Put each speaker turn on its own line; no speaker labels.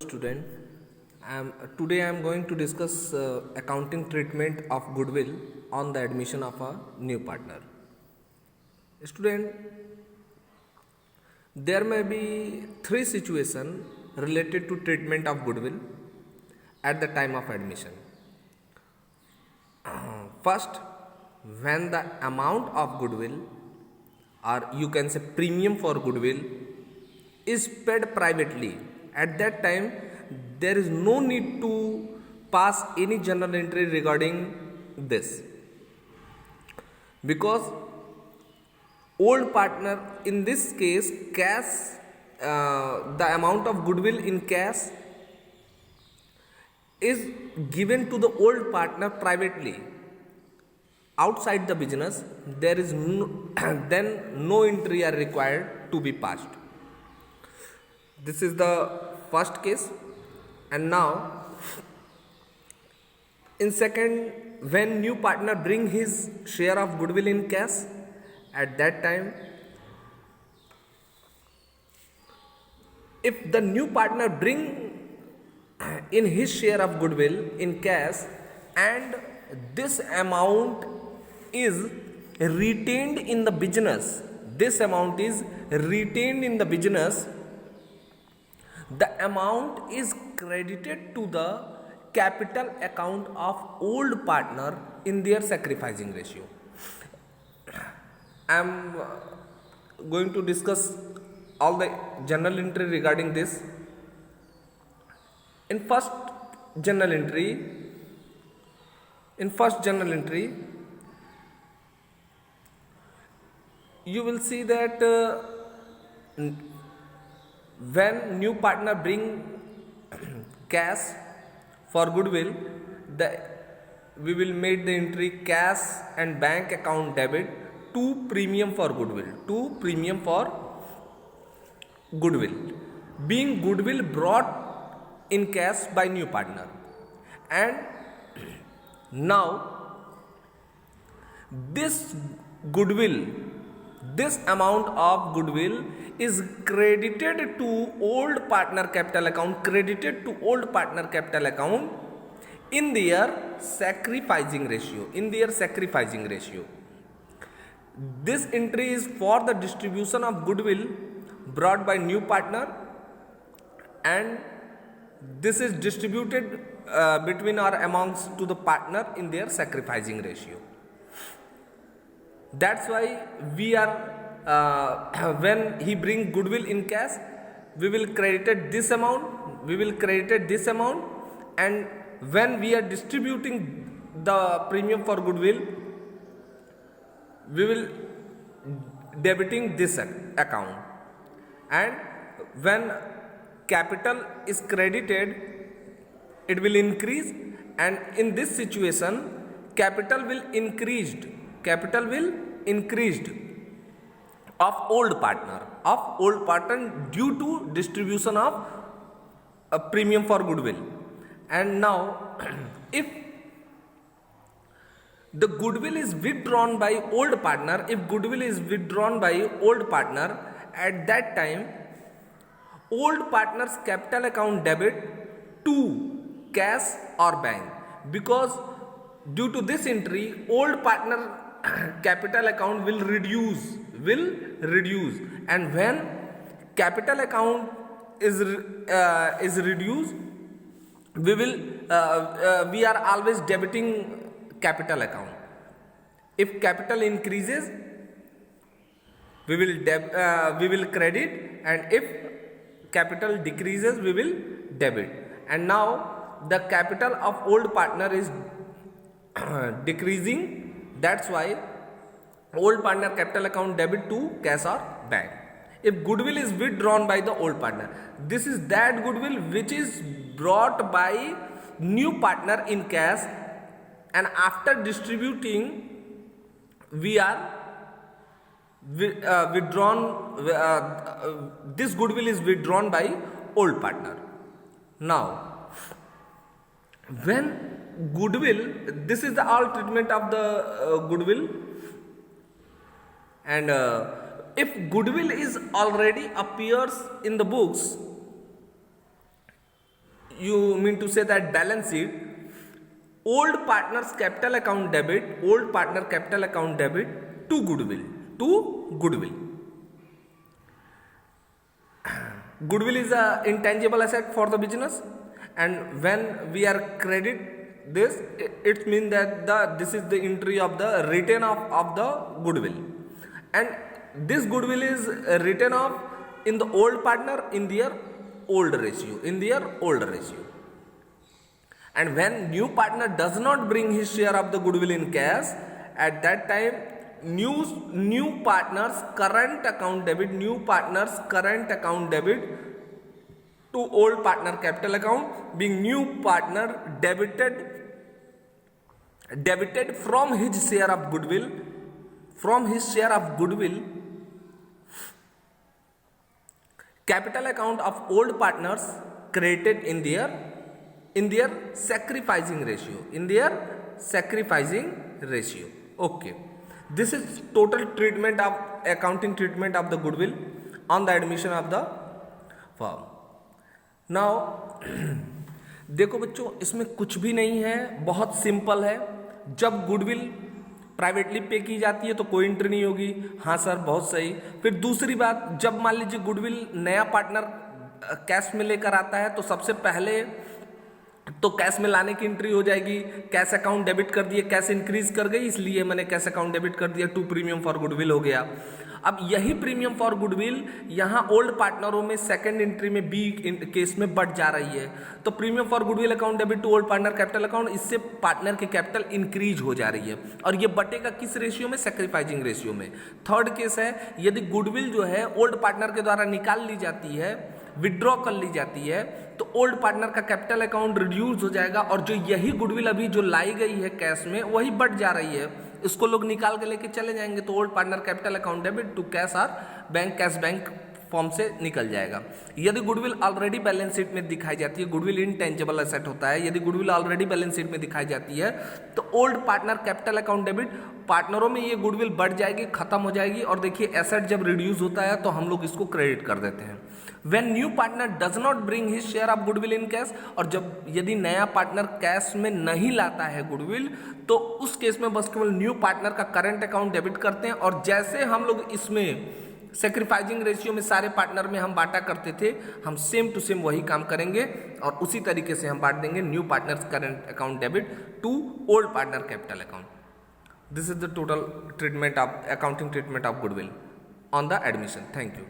Student. Today I am going to discuss accounting treatment of goodwill on the admission of a new partner. Student, there may be three situations related to treatment of goodwill at the time of admission. First, when the amount of goodwill, or you can say premium for goodwill, is paid privately. At that time, there is no need to pass any journal entry regarding this, because old partner, in this case cash, the amount of goodwill in cash is given to the old partner privately outside the business. There is no, then no entry are required to be passed. This is the first case. And now, in second, when new partner bring his share of goodwill in cash, at that time, if the new partner bring in his share of goodwill in cash, and this amount is retained in the business, the amount is credited to the capital account of old partner in their sacrificing ratio. I am going to discuss all the journal entry regarding this. In first journal entry, you will see that when new partner bring cash for goodwill, we will make the entry cash and bank account debit to premium for goodwill, being goodwill brought in cash by new partner. And now this amount of goodwill is credited to old partner capital account, in their sacrificing ratio, This entry is for the distribution of goodwill brought by new partner, and this is distributed between or amongst to the partner in their sacrificing ratio. That's why we are when he bring goodwill in cash, we will credited this amount, and when we are distributing the premium for goodwill, we will debiting this account. And when capital is credited, it will increase, and in this situation capital will increased of old partner due to distribution of a premium for goodwill. And now if the goodwill is withdrawn by old partner, at that time old partner's capital account debit to cash or bank, because due to this entry old partner capital account will reduce, and when capital account is reduced, we are always debiting capital account. If capital increases, we will credit, and if capital decreases, we will debit. And now the capital of old partner is decreasing. That's why old partner capital account debit to cash or bank. If goodwill is withdrawn by the old partner, this is that goodwill which is brought by new partner in cash, and after distributing, we are this goodwill is withdrawn by old partner. Now, when goodwill, this is the all treatment of the goodwill, and if goodwill is already appears in the books, you mean to say that balance sheet, old partner's capital account debit, old partner capital account debit to goodwill. Goodwill is a intangible asset for the business, and when we are credit this, it means that this is the entry of the written off of the goodwill, and this goodwill is written off in the old partner in their old ratio, and when new partner does not bring his share of the goodwill in cash, at that time new partners current account debit to old partner capital account, being new partner debited from his share of goodwill, capital account of old partners credited in their sacrificing ratio. Okay, this is total treatment of accounting treatment of the goodwill on the admission of the firm. Now देखो बच्चों, इसमें कुछ भी नहीं है, बहुत simple है. जब गुडविल प्राइवेटली पे की जाती है तो कोई एंट्री नहीं होगी. हाँ सर, बहुत सही. फिर दूसरी बात, जब मान लीजिए गुडविल नया पार्टनर कैश में लेकर आता है तो सबसे पहले तो कैश में लाने की एंट्री हो जाएगी. कैश अकाउंट डेबिट कर दिए, कैश इंक्रीज कर गई, इसलिए मैंने कैश अकाउंट डेबिट कर दिया, टू प्रीमियम फॉर गुडविल हो गया. अब यही प्रीमियम फॉर गुडविल यहाँ ओल्ड पार्टनरों में सेकंड एंट्री में बी केस में बढ़ जा रही है. तो premium for goodwill account debit to old partner capital account, इससे पार्टनर की कैपिटल इंक्रीज हो जा रही है. और ये बटेगा किस रेशियो में? सैक्रिफाइसिंग रेशियो में. थर्ड केस है, यदि गुडविल जो है ओल्ड पार्टनर के द्वारा निकाल ली जाती है, विड्रॉ कर ली जाती है, तो ओल्ड पार्टनर का कैपिटल अकाउंट रिड्यूस हो जाएगा और जो यही गुडविल अभी जो लाई गई है कैश में वही बढ़ जा रही है. इसको लोग निकाल के लेके चले जाएंगे तो old partner capital account debit to cash और बैंक कैश बैंक फॉर्म से निकल जाएगा. यदि गुडविल ऑलरेडी बैलेंस शीट में दिखाई जाती है, गुडविल इनटेंजिबल एसेट होता है, यदि गुडविल ऑलरेडी बैलेंस शीट में दिखाई जाती है तो old partner capital account debit पार्टनरों में ये गुडविल बढ़ जाएगी, खत्म हो जाएगी. और देखिए एसेट जब रिड्यूस होता है तो हम लोग इसको क्रेडिट कर देते हैं. When new partner does not bring his share of goodwill in cash, और जब यदि नया पार्टनर कैश में नहीं लाता है गुडविल, तो उस केस में बस केवल न्यू पार्टनर का करंट अकाउंट डेबिट करते हैं. और जैसे हम लोग इसमें सैक्रिफाइसिंग रेशियो में सारे पार्टनर में हम बांटा करते थे, हम सेम टू सेम वही काम करेंगे और उसी तरीके से हम बांट देंगे new partner current account debit to old partner capital account. This is the total treatment of accounting treatment of goodwill on the admission. Thank you.